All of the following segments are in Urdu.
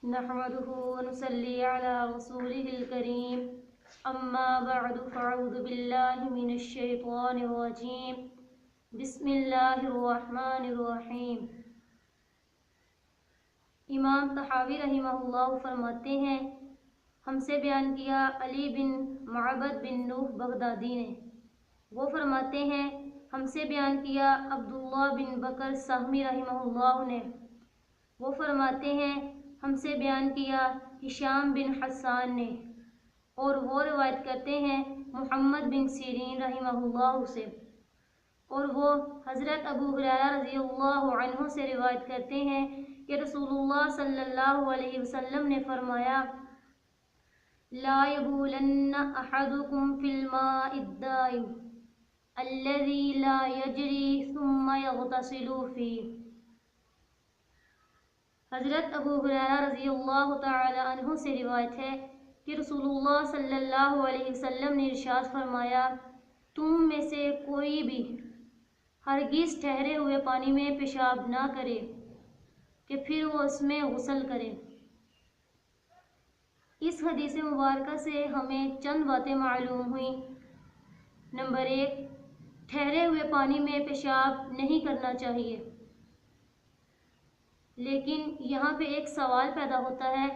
نحمده ونصلي على رسوله الكريم اما بعد فاعوذ بالله من الشیطان الرجیم بسم اللہ الرحمن الرحیم۔ امام طحاوی رحمہ اللہ فرماتے ہیں، ہم سے بیان کیا علی بن معبد بن نوح بغدادی نے، وہ فرماتے ہیں ہم سے بیان کیا عبداللہ بن بکر سہمی رحمہ اللہ نے، وہ فرماتے ہیں ہم سے بیان کیا ہشام بن حسان نے، اور وہ روایت کرتے ہیں محمد بن سیرین رحمہ اللہ سے، اور وہ حضرت ابو ہریرہ رضی اللہ عنہ سے روایت کرتے ہیں کہ رسول اللہ صلی اللہ علیہ وسلم نے فرمایا، لا یبولن احدکم فی الماء الدائم الذی لا یجری ثم یغتسل فیہ۔ حضرت ابو ہریرہ رضی اللہ تعالی عنہ سے روایت ہے کہ رسول اللہ صلی اللہ علیہ وسلم نے ارشاد فرمایا، تم میں سے کوئی بھی ہرگز ٹھہرے ہوئے پانی میں پیشاب نہ کرے کہ پھر وہ اس میں غسل کرے۔ اس حدیث مبارکہ سے ہمیں چند باتیں معلوم ہوئیں۔ نمبر 1، ٹھہرے ہوئے پانی میں پیشاب نہیں کرنا چاہیے، لیکن یہاں پہ ایک سوال پیدا ہوتا ہے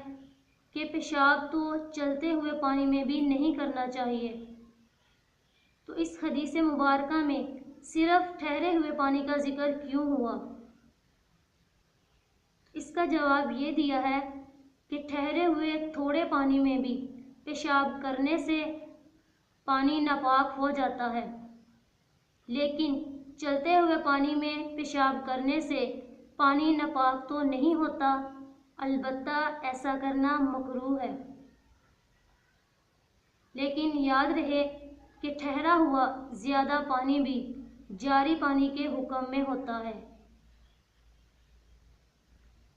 کہ پیشاب تو چلتے ہوئے پانی میں بھی نہیں کرنا چاہیے، تو اس حدیث مبارکہ میں صرف ٹھہرے ہوئے پانی کا ذکر کیوں ہوا؟ اس کا جواب یہ دیا ہے کہ ٹھہرے ہوئے تھوڑے پانی میں بھی پیشاب کرنے سے پانی ناپاک ہو جاتا ہے، لیکن چلتے ہوئے پانی میں پیشاب کرنے سے پانی ناپاک تو نہیں ہوتا، البتہ ایسا کرنا مکروہ ہے۔ لیکن یاد رہے کہ ٹھہرا ہوا زیادہ پانی بھی جاری پانی کے حکم میں ہوتا ہے،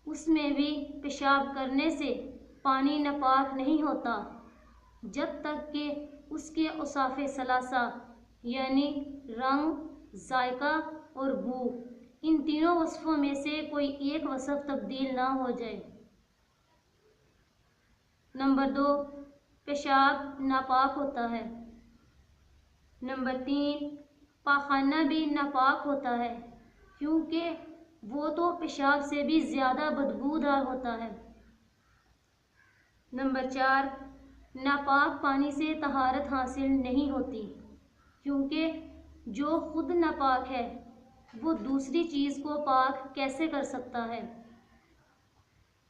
اس میں بھی پیشاب کرنے سے پانی ناپاک نہیں ہوتا جب تک کہ اس کے اوصاف ثلاثہ یعنی رنگ، ذائقہ اور بو، ان تینوں وصفوں میں سے کوئی ایک وصف تبدیل نہ ہو جائے۔ نمبر 2، پیشاب ناپاک ہوتا ہے۔ نمبر 3، پاخانہ بھی ناپاک ہوتا ہے، کیونکہ وہ تو پیشاب سے بھی زیادہ بدبودار ہوتا ہے۔ نمبر 4، ناپاک پانی سے طہارت حاصل نہیں ہوتی، کیونکہ جو خود ناپاک ہے وہ دوسری چیز کو پاک کیسے کر سکتا ہے۔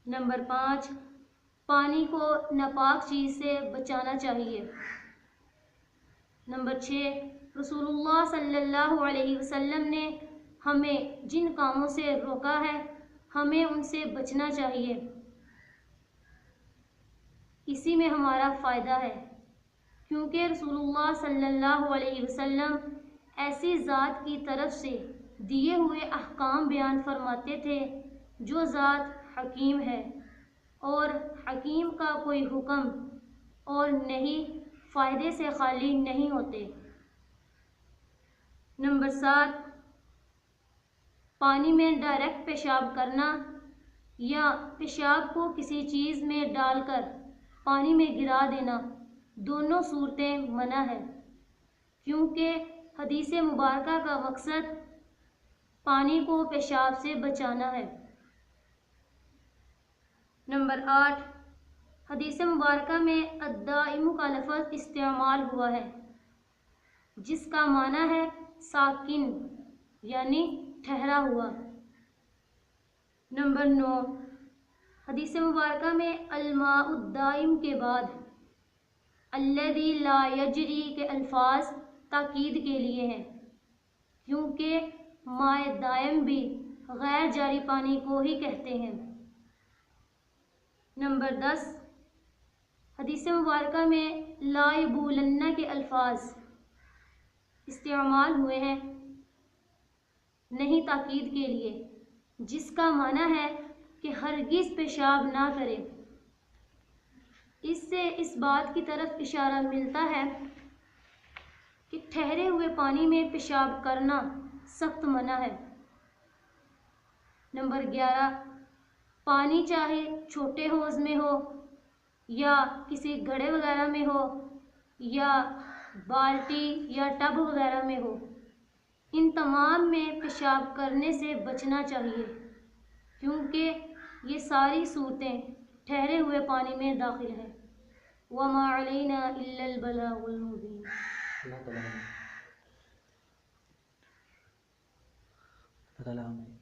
نمبر 5، پانی کو ناپاک چیز سے بچانا چاہیے۔ نمبر 6، رسول اللہ صلی اللہ علیہ وسلم نے ہمیں جن کاموں سے روکا ہے ہمیں ان سے بچنا چاہیے، اسی میں ہمارا فائدہ ہے، کیونکہ رسول اللہ صلی اللہ علیہ وسلم ایسی ذات کی طرف سے دیے ہوئے احکام بیان فرماتے تھے جو ذات حکیم ہے، اور حکیم کا کوئی حکم اور نہیں فائدے سے خالی نہیں ہوتے۔ نمبر 7، پانی میں ڈائریکٹ پیشاب کرنا یا پیشاب کو کسی چیز میں ڈال کر پانی میں گرا دینا، دونوں صورتیں منع ہے، کیونکہ حدیث مبارکہ کا مقصد پانی کو پیشاب سے بچانا ہے۔ نمبر 8، حدیث مبارکہ میں الدائم کا لفظ استعمال ہوا ہے، جس کا معنی ہے ساکن یعنی ٹھہرا ہوا۔ نمبر 9، حدیث مبارکہ میں الماء الدائم کے بعد الذی لا یجری کے الفاظ تاکید کے لیے ہیں، کیونکہ ماء دائم بھی غیر جاری پانی کو ہی کہتے ہیں۔ نمبر 10، حدیث مبارکہ میں لا یبولن کے الفاظ استعمال ہوئے ہیں نہیں تاکید کے لیے، جس کا معنی ہے کہ ہرگز پیشاب نہ کرے۔ اس سے اس بات کی طرف اشارہ ملتا ہے کہ ٹھہرے ہوئے پانی میں پیشاب کرنا سخت منع ہے۔ نمبر 11، پانی چاہے چھوٹے حوض میں ہو یا کسی گھڑے وغیرہ میں ہو یا بالٹی یا ٹب وغیرہ میں ہو، ان تمام میں پیشاب کرنے سے بچنا چاہیے، کیونکہ یہ ساری صورتیں ٹھہرے ہوئے پانی میں داخل ہیں۔ وَمَا عَلَيْنَا إِلَّا الْبَلَاغُ الْمُبِينُ۔ اللہ تعالیٰ